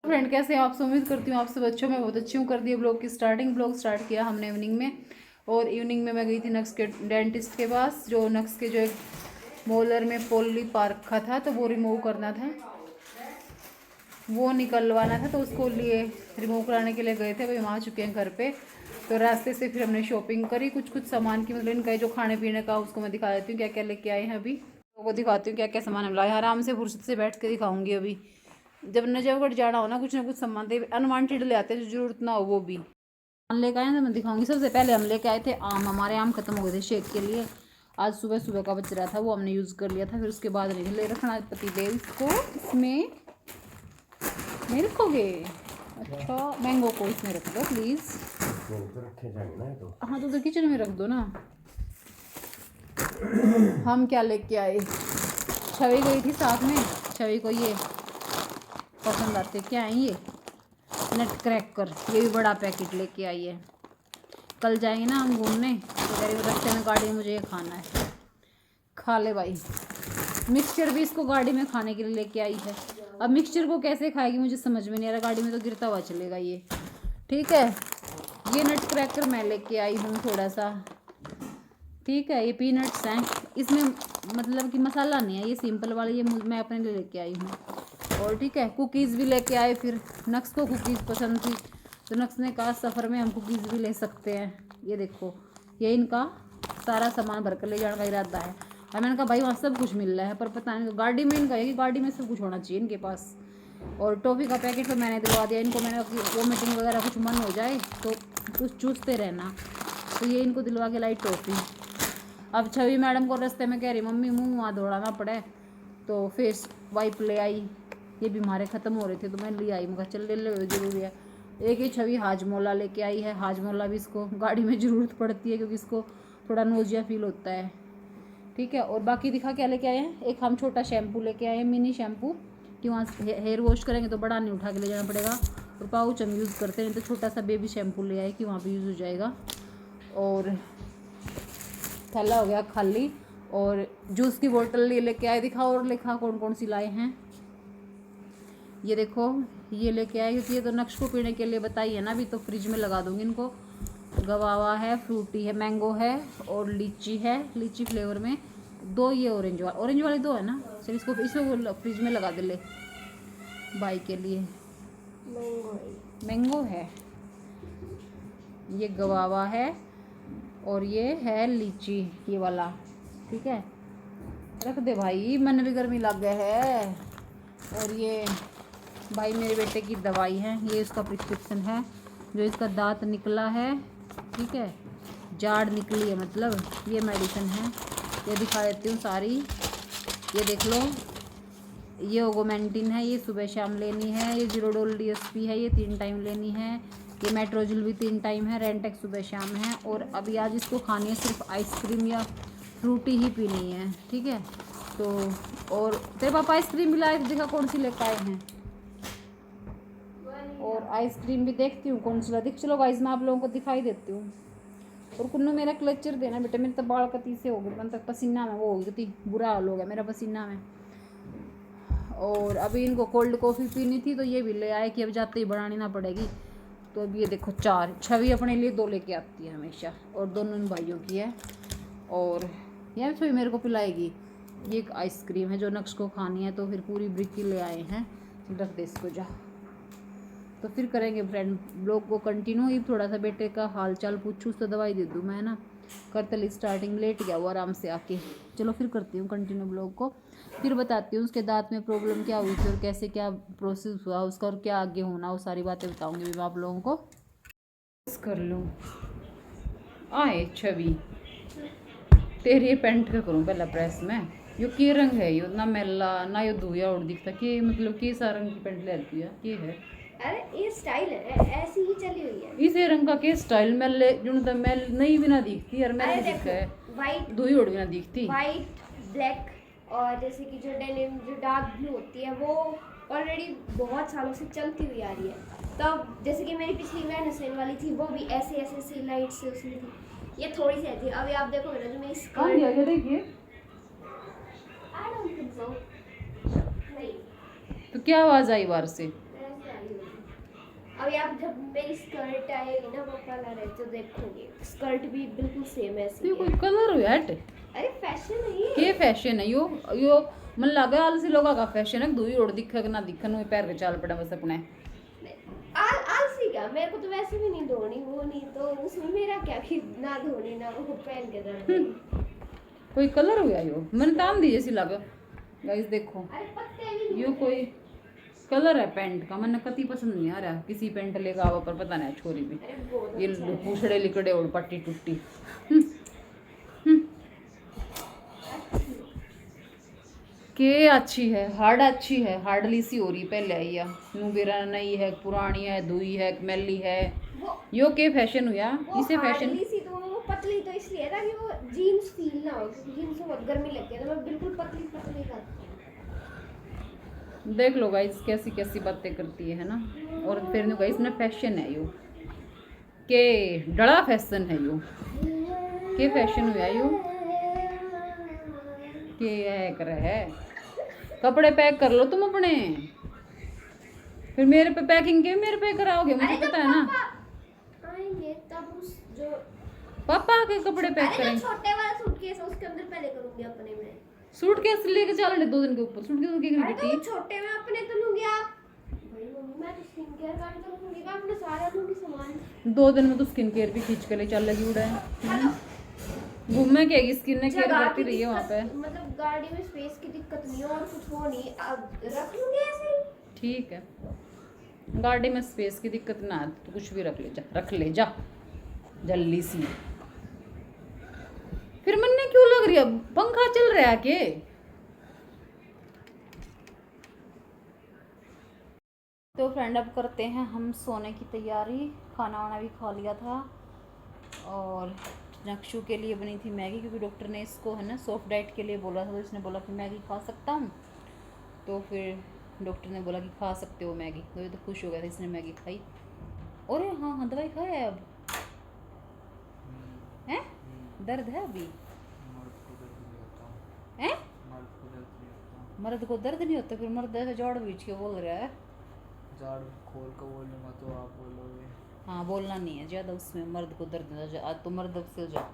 Friend कैसे हैं आप सब? उम्मीद करती हूँ आप सब अच्छे। मैं बहुत अच्छी हूँ। कर दिए ब्लॉग की स्टार्टिंग। ब्लॉग स्टार्ट किया हमने इवनिंग में, और इवनिंग में मैं गई थी नक्स के डेंटिस्ट के पास। जो नक्स के जो एक मोलर में पोली पार रखा था, तो वो रिमूव करना था, वो निकलवाना था, तो उसको लिए रिमूव कराने के लिए गए थे। अभी हम आ चुके हैं घर पे। तो रास्ते से फिर हमने शॉपिंग करी कुछ सामान की, मतलब इनका जो खाने पीने का, उसको मैं दिखा देती हूँ क्या क्या लेके आए हैं। अभी वो दिखाती हूँ क्या क्या सामान हम लाए। आराम से फुर्सत से बैठ के दिखाऊंगी। अभी जब नजफगढ़ जाना हो ना कुछ सामान दे अनवांटेड ले आते हैं, जो जरूरत ना हो वो भी लेके आए, तो मैं दिखाऊंगी। सबसे पहले हम लेके आए थे आम। हमारे आम खत्म हो गए थे शेक के लिए। आज सुबह सुबह का बच रहा था, वो हमने यूज़ कर लिया था। फिर उसके बाद ले रखना पतीले इसको, इसमें नहीं रखोगे? अच्छा, मैंगो को इसमें रख दो प्लीज़। रखे जाएंगे ना तो। हाँ तो किचन में रख दो ना। हम क्या लेके आए? छवि गई थी साथ में। छवि को ये पसंद आते क्या है, ये नट क्रैकर, ये भी बड़ा पैकेट लेके आई है। कल जाएंगे ना हम घूमने, तो कह रही रास्ते में गाड़ी में मुझे ये खाना है। खा ले भाई। मिक्सचर भी इसको गाड़ी में खाने के लिए लेके आई है। अब मिक्सचर को कैसे खाएगी मुझे समझ में नहीं आ रहा। गाड़ी में तो गिरता हुआ चलेगा ये। ठीक है, ये नट क्रैकर मैं लेके आई हूँ थोड़ा सा। ठीक है, ये पीनट्स हैं, इसमें मतलब कि मसाला नहीं है, ये सिंपल वाली, ये मैं अपने लिए लेके आई हूँ। और ठीक है, कुकीज़ भी लेके आए। फिर नक्स को कुकीज़ पसंद थी, तो नक्स ने कहा सफ़र में हम कुकीज़ भी ले सकते हैं। ये देखो, ये इनका सारा सामान भर कर ले जाने का इरादा है। और मैंने कहा भाई वहाँ सब कुछ मिल रहा है, पर पता नहीं गाड़ी में इनका है कि गाड़ी में सब कुछ होना चाहिए इनके पास। और टॉफ़ी का पैकेट तो मैंने दिलवा दिया इनको। मैंने वोमिटिंग वगैरह कुछ मन हो जाए तो कुछ चूसते रहना, तो ये इनको दिलवा के लाई टॉफ़ी। अब छवि मैडम को रास्ते में कह रही मम्मी मुँह वहाँ दौड़ाना पड़े, तो फेस वाइप ले आई। ये भी हमारे ख़त्म हो रहे थे तो मैं ले आई। मैं चल ले ज़रूरी है। एक ही छवि हाजमोला लेके आई है। हाजमोला भी इसको गाड़ी में ज़रूरत पड़ती है, क्योंकि इसको थोड़ा नोजिया फील होता है। ठीक है, और बाकी दिखा क्या लेके आए हैं। एक हम छोटा शैम्पू लेके आए हैं, मिनी शैम्पू, कि वहाँ हेयर वॉश करेंगे तो बड़ा नहीं उठा के ले जाना पड़ेगा। और पाउच हम यूज़ करते हैं, तो छोटा सा बेबी शैम्पू ले आए कि वहाँ पर यूज़ हो जाएगा। और थैला हो गया खाली। और जूस की बोतल ये लेके आए। दिखाओ और लिखा कौन कौन सी लाए हैं। ये देखो, ये लेके आए, क्योंकि ये तो नक्श को पीने के लिए बताई है ना, अभी तो फ्रिज में लगा दूंगी इनको। गवावा है, फ्रूटी है, मैंगो है, और लीची है, लीची फ्लेवर में दो। ये ऑरेंज वाली दो है ना। चल इसको फ्रिज में लगा दे ले भाई के लिए। मैंगो है, ये गवावा है, और ये है लीची, ये वाला। ठीक है, रख दे भाई, मन भी गर्मी लग गया है। और ये भाई मेरे बेटे की दवाई है, ये इसका प्रिस्क्रिप्शन है। जो इसका दांत निकला है, ठीक है, जाड़ निकली है मतलब, ये मेडिसिन है। ये दिखा देती हूँ सारी, ये देख लो। ये ओगोमेंटिन है, ये सुबह शाम लेनी है। ये जीरोडोल DSP है, ये 3 टाइम लेनी है। ये मेट्रोजिल भी 3 टाइम है। रेंटेक्स सुबह शाम है। और अभी आज इसको खानी है सिर्फ आइसक्रीम या फ्रूटी ही पीनी है। ठीक है, तो और तेरे पापा आइसक्रीम भी लाए, देखा कौन सी लेकर आए हैं। और आइसक्रीम भी देखती हूँ कौन सी ला। चलो गाइस, मैं आप लोगों को दिखाई देती हूँ। और कुन्नू मेरा क्लचर देना बेटा, मेरे तो बाल कती से हो गए, मतलब तक पसीना में वो हो गई थी, बुरा हाल हो गया मेरा पसीना में। और अभी इनको कोल्ड कॉफ़ी पीनी थी, तो ये भी ले आए कि अब जाते ही बनानी ना पड़ेगी। तो अब ये देखो 4। छवि अपने लिए 2 लेके आती है हमेशा, और दोनों भाइयों की है। और यह छवि मेरे को पिलाएगी। ये एक आइसक्रीम है जो नक्श को खानी है, तो फिर पूरी ब्रिक ले आए हैं। रख दे इसको जा। तो फिर करेंगे फ्रेंड ब्लॉग को कंटिन्यू। ये थोड़ा सा बेटे का हाल चाल पूछूँ तो दवाई दे दूँ मैं ना। करतली स्टार्टिंग लेट गया वो आराम से आके। चलो फिर करती हूँ कंटिन्यू ब्लॉग को, फिर बताती हूँ उसके दांत में प्रॉब्लम क्या हुई थी, और कैसे क्या प्रोसेस हुआ उसका, और क्या आगे होना, वो सारी बातें बताऊँगी मैं आप लोगों को। कर लूँ आए छवि, तेरी ये पेंट का करूँ पहला प्रेस में। यो के रंग है, यो ना मेला ना यो धुया और दिखता कि मतलब कि सा रंग की पेंट ले आती है। ये है, अरे ये स्टाइल है, ऐसी ही चली हुई है। इसे रंग का के स्टाइल मेले जुन तो मेल नहीं भी ना दिखती यार। मेरे दिखता है वाइट, धुई उड़ भी ना दिखती। वाइट, ब्लैक, और जैसे कि जो डेनिम जो डार्क ब्लू होती है, वो ऑलरेडी बहुत सालों से चलती हुई आ रही है। तब जैसे कि मेरी पिछली वैन हुसैन वाली थी, वो भी ऐसे ऐसे सी लाइट से उसमें थी। ये थोड़ी सी थी। अभी आप देखोगे ना जो मेरी स्कर्ट, देखिए आई डोंट थिंक सो। नहीं, तो क्या आवाज आई बाहर से? ऐसे आई हुई अभी आप जब मेरी स्कर्ट आएगी ना पापा ला रहे तो देखोगे स्कर्ट भी बिल्कुल सेम ऐसी ये है। कोई कलर हो हट अरे फैशन है ये। के फैशन है यो मन लगा आलसी लोगों का फैशन है दूई और दिखा ना दिखन वो पैर के चाल पड़ा बस अपने आलसी का मेरे को तो वैसे भी नहीं धोनी वो नहीं तो उसमें मेरा क्या कि ना धोनी ना वो पहन के जाना। कोई कलर हुआ यो मन काम दी जैसी लगा गाइस देखो अरे पत्ते भी यो कोई कलर है पैंट का मन कति पसंद नहीं आ रहा किसी पैंट लेगा आवा पर पता नहीं छोरी भी अरे बहुत ये अच्छा है। पूछड़े लिकड़े और पट्टी टुट्टी के अच्छी है हार्डली सी हो रही पहले आई है नू बेरा नई है पुरानी है दुई है मैली है वो यो के फैशन हुआ वो इसे फैशन hardly सी तो वो पतली तो इसलिए है ताकि वो जीन्स फील ना हो क्योंकि जीन्स में बहुत गर्मी लगती है तो मैं बिल्कुल पतली पतली करती हूँ। देख लो गाइस कैसी कैसी बातें करती है ना और फिर नु गाइस ना फैशन है यो के डड़ा फैशन है यो के फैशन हुआ यो के है कर है कपड़े पैक कर लो तुम अपने फिर मेरे पे पैकिंग के मेरे पे कराओगे मुझे अरे तो पता है ना पापा आएंगे तब उस जो पापा के कपड़े पैक अरे जो करेंगे छोटे वाला सूटकेस है उसके अंदर पहले करूंगी अपने में। सूटकेस लेके चल 2 दिन के ऊपर सूटकेस की अरे तो बेटी वो छोटे में अपने तो लूंगी आप भाई मम्मी मैं तो स्किन केयर का भी तो लूंगी मैं अपने सारा लूंगी सामान। 2 दिन में तो स्किन केयर भी खींच के ले चल लगी उड़ा है घूमने के स्किन केयर जगह करती की रही है वहाँ पे दिक्कत- मतलब गाड़ी में स्पेस की दिक्कत नहीं है और कुछ हो नहीं अब रख लूंगी ऐसे ही। ठीक है गाड़ी में स्पेस की दिक्कत ना है तो कुछ भी रख ले जा जल्दी सी फिर मन क्यों लग रही है पंखा चल रहा है के तो फ्रेंड अब करते हैं हम सोने की तैयारी खाना वाना भी खा लिया था और नक्शू के लिए बनी थी मैगी क्योंकि डॉक्टर ने इसको है ना सॉफ्ट डाइट के लिए बोला था तो इसने बोला कि मैगी खा सकता हूँ तो फिर डॉक्टर ने बोला कि खा सकते हो मैगी तो ये तो खुश हो गया था इसने मैगी खाई और हाँ हाँ दवाई खाया है अब हैं दर्द है अभी हैं मर्द को दर्द नहीं होता फिर मर्द ऐसे जोड़ बीच के बोल रहा है झाड़ खोल कर बोलूँगा तो आप बोलोगे हाँ बोलना नहीं है ज़्यादा उसमें मर्द को दर्द ना आज तो मर्द से जा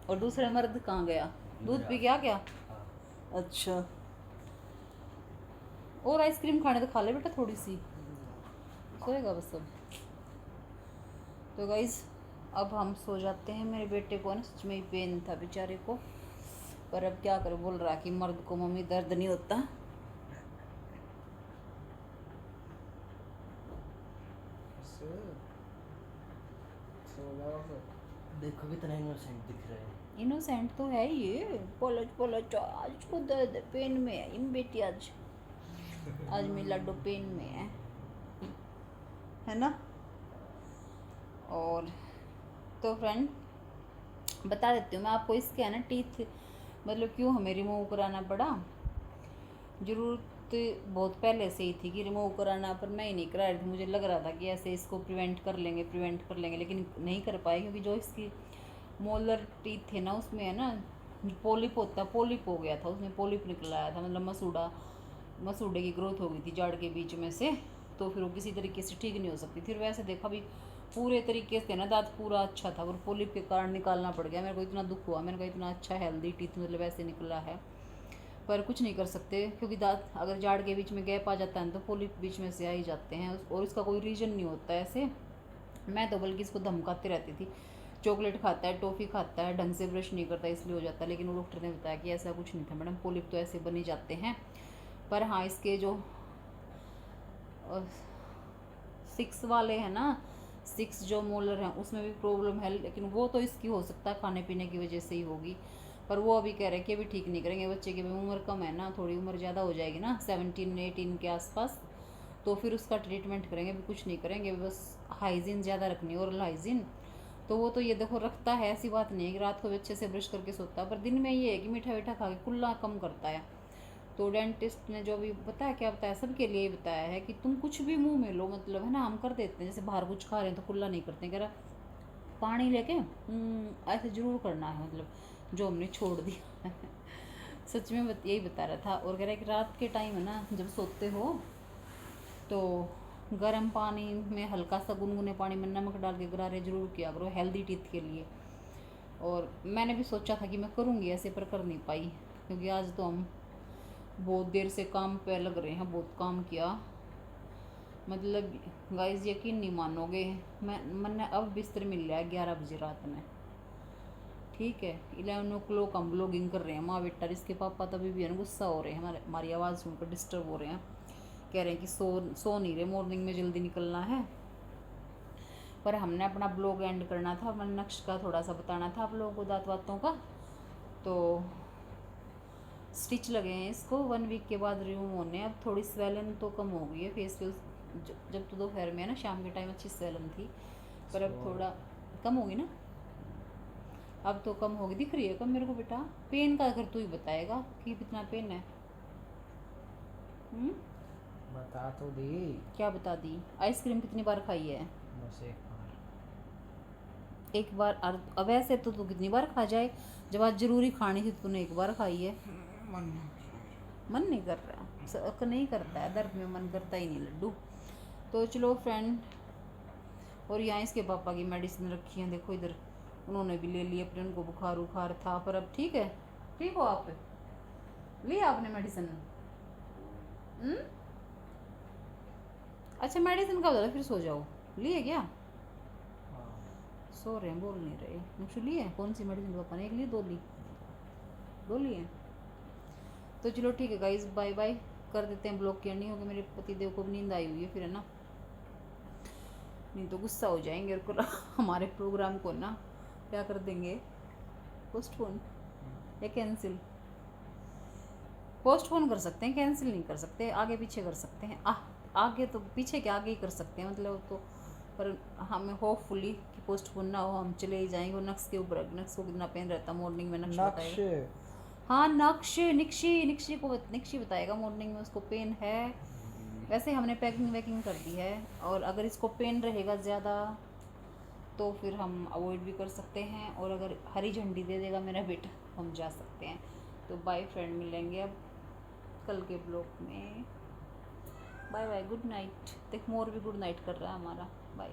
और दूसरा मर्द कहाँ गया दूध पी के आ गया अच्छा और आइसक्रीम खाने तो खा ले बेटा थोड़ी सी सोएगा बस अब तो गाइज अब हम सो जाते हैं मेरे बेटे को ना सच में ही पेन था बेचारे को पर अब क्या करे बोल रहा कि मर्द को मम्मी दर्द नहीं होता देखो कितना इनोसेंट दिख रहा है। इनोसेंट तो है ये पोलच पोलच आज को दर्द है पेन में है इन बेटी आज मेरा लड्डू पेन में है ना और तो फ्रेंड बता देती हूँ मैं आपको इसके है ना टीथ मतलब क्यों हमें रिमूव कराना पड़ा ज़रूरत बहुत पहले से ही थी कि रिमूव कराना पर मैं ही नहीं करा रही थी मुझे लग रहा था कि ऐसे इसको प्रिवेंट कर लेंगे लेकिन नहीं कर पाए क्योंकि जो इसकी मोलर टीथ थे ना उसमें है ना पोलिप हो गया था उसमें पोलिप निकल आया था मतलब मसूड़े की ग्रोथ हो गई थी जाड़ के बीच में से तो फिर वो किसी तरीके से ठीक नहीं हो सकती फिर वैसे देखा भी पूरे तरीके से ना दांत पूरा अच्छा था और पोलिप के कारण निकालना पड़ गया मेरे को इतना दुख हुआ मेरे को इतना अच्छा हेल्दी टीथ मतलब ऐसे निकला है पर कुछ नहीं कर सकते क्योंकि दांत अगर जाड़ के बीच में गैप आ जाता है तो पोलिप बीच में से आ ही जाते हैं और इसका कोई रीज़न नहीं होता ऐसे मैं तो बल्कि इसको धमकाती रहती थी चॉकलेट खाता है टॉफ़ी खाता है ढंग से ब्रश नहीं करता इसलिए हो जाता है लेकिन वो डॉक्टर ने बताया कि ऐसा कुछ नहीं था मैडम पोलिप तो ऐसे बन ही जाते हैं पर हाँ इसके जो 6 वाले हैं ना 6 जो मोलर हैं उसमें भी प्रॉब्लम है लेकिन वो तो इसकी हो सकता है खाने पीने की वजह से ही होगी पर वो अभी कह रहे हैं कि अभी ठीक नहीं करेंगे बच्चे की भी उम्र कम है ना थोड़ी उम्र ज़्यादा हो जाएगी ना 17-18 के आसपास तो फिर उसका ट्रीटमेंट करेंगे अभी कुछ नहीं करेंगे बस हाइजीन ज़्यादा रखनी है और हाइजीन तो वो तो ये देखो रखता है ऐसी बात नहीं है कि रात को भी अच्छे से ब्रश करके सोता है पर दिन में ये है कि मीठा वीठा खा के कुल्ला कम करता है तो डेंटिस्ट ने जो अभी बताया क्या बताया सबके लिए बताया है कि तुम कुछ भी मुंह में लो मतलब है ना हम कर देते हैं जैसे बाहर कुछ खा रहे हैं तो कुल्ला नहीं करते कह रहा पानी लेके ऐसे ज़रूर करना है मतलब जो हमने छोड़ दिया सच में यही बता रहा था और कह रहा है कि रात के टाइम है ना जब सोते हो तो गर्म पानी में हल्का सा गुनगुने पानी में नमक डाल के गरारे ज़रूर किया करो, हेल्दी टीथ के लिए। और मैंने भी सोचा था कि मैं करूँगी ऐसे, पर कर नहीं पाई क्योंकि आज तो हम बहुत देर से काम पे लग रहे हैं, बहुत काम किया। मतलब गाइस यकीन नहीं मानोगे, मैंने अब बिस्तर मिल लिया है 11 बजे रात में, ठीक है। 11 o'clock हम ब्लॉगिंग कर रहे हैं माँ बेटा। इसके पापा तभी भी है ना गुस्सा हो रहे हैं, हमारी आवाज़ सुनकर डिस्टर्ब हो रहे हैं, कह रहे हैं कि सो नहीं रहे, मॉर्निंग में जल्दी निकलना है। पर हमने अपना ब्लॉग एंड करना था, मैंने नक्श का थोड़ा सा बताना था आप लोगों को, दांत वातों का। तो स्टिच लगे हैं इसको, 1 वीक के बाद रिमूव होने। अब थोड़ी स्वेलन तो कम हो गई है फेस पे, जब तो दोपहर में है ना, शाम के टाइम अच्छी स्वेलन थी, पर अब थोड़ा कम होगी ना, अब तो कम होगी। दिख रही है कम मेरे को बेटा? पेन का अगर तू ही बताएगा कि कितना पेन है। बता तो दी। क्या बता दी? आइसक्रीम कितनी बार खाई है? बस एक बार। अब ऐसे तो तू कितनी बार खा जाए, जब आज जरूरी खानी थी तूने एक बार खाई है। मन नहीं कर रहा, नहीं करता है, दर्द में मन करता ही नहीं लड्डू। तो चलो फ्रेंड, और यहाँ इसके पापा की मेडिसिन रखी है, देखो इधर, उन्होंने भी ले ली अपने, उनको बुखार उखार था, पर अब ठीक है। ठीक हो आप? लिया आपने मेडिसिन? अच्छा मेडिसिन का बता, फिर सो जाओ। लिए क्या? सो रहे हैं, बोल नहीं रहे। नक्शु लिए? कौन सी मेडिसिन पापा ने? एक ली, दो ली? दो लिए। तो चलो ठीक है गाइज, बाय बाय कर देते हैं ब्लॉग। क्या नहीं होगा, मेरे पतिदेव को भी नींद आई हुई है फिर, है ना, नहीं तो गुस्सा हो जाएंगे और हमारे प्रोग्राम को ना क्या कर देंगे, पोस्टपोन या कैंसिल। पोस्टपोन कर सकते हैं, कैंसिल नहीं कर सकते, आगे पीछे कर सकते हैं। आगे तो पीछे के आगे ही कर सकते हैं मतलब, तो पर हमें होपफुली कि पोस्टपोन ना हो, हम चले ही जाएंगे। और नक्श के ऊपर, नक्श को कितना पेन रहता है मॉर्निंग में, नक्श बताएगा। हाँ निक्शी बताएगा मॉर्निंग में उसको पेन है। वैसे हमने पैकिंग वैकिंग कर दी है, और अगर इसको पेन रहेगा ज़्यादा तो फिर हम अवॉइड भी कर सकते हैं, और अगर हरी झंडी दे देगा मेरा बेटा हम जा सकते हैं। तो बाय फ्रेंड, मिलेंगे अब कल के ब्लॉग में। Bye bye, good night. देख मोर भी गुड नाइट कर रहा है हमारा। बाय।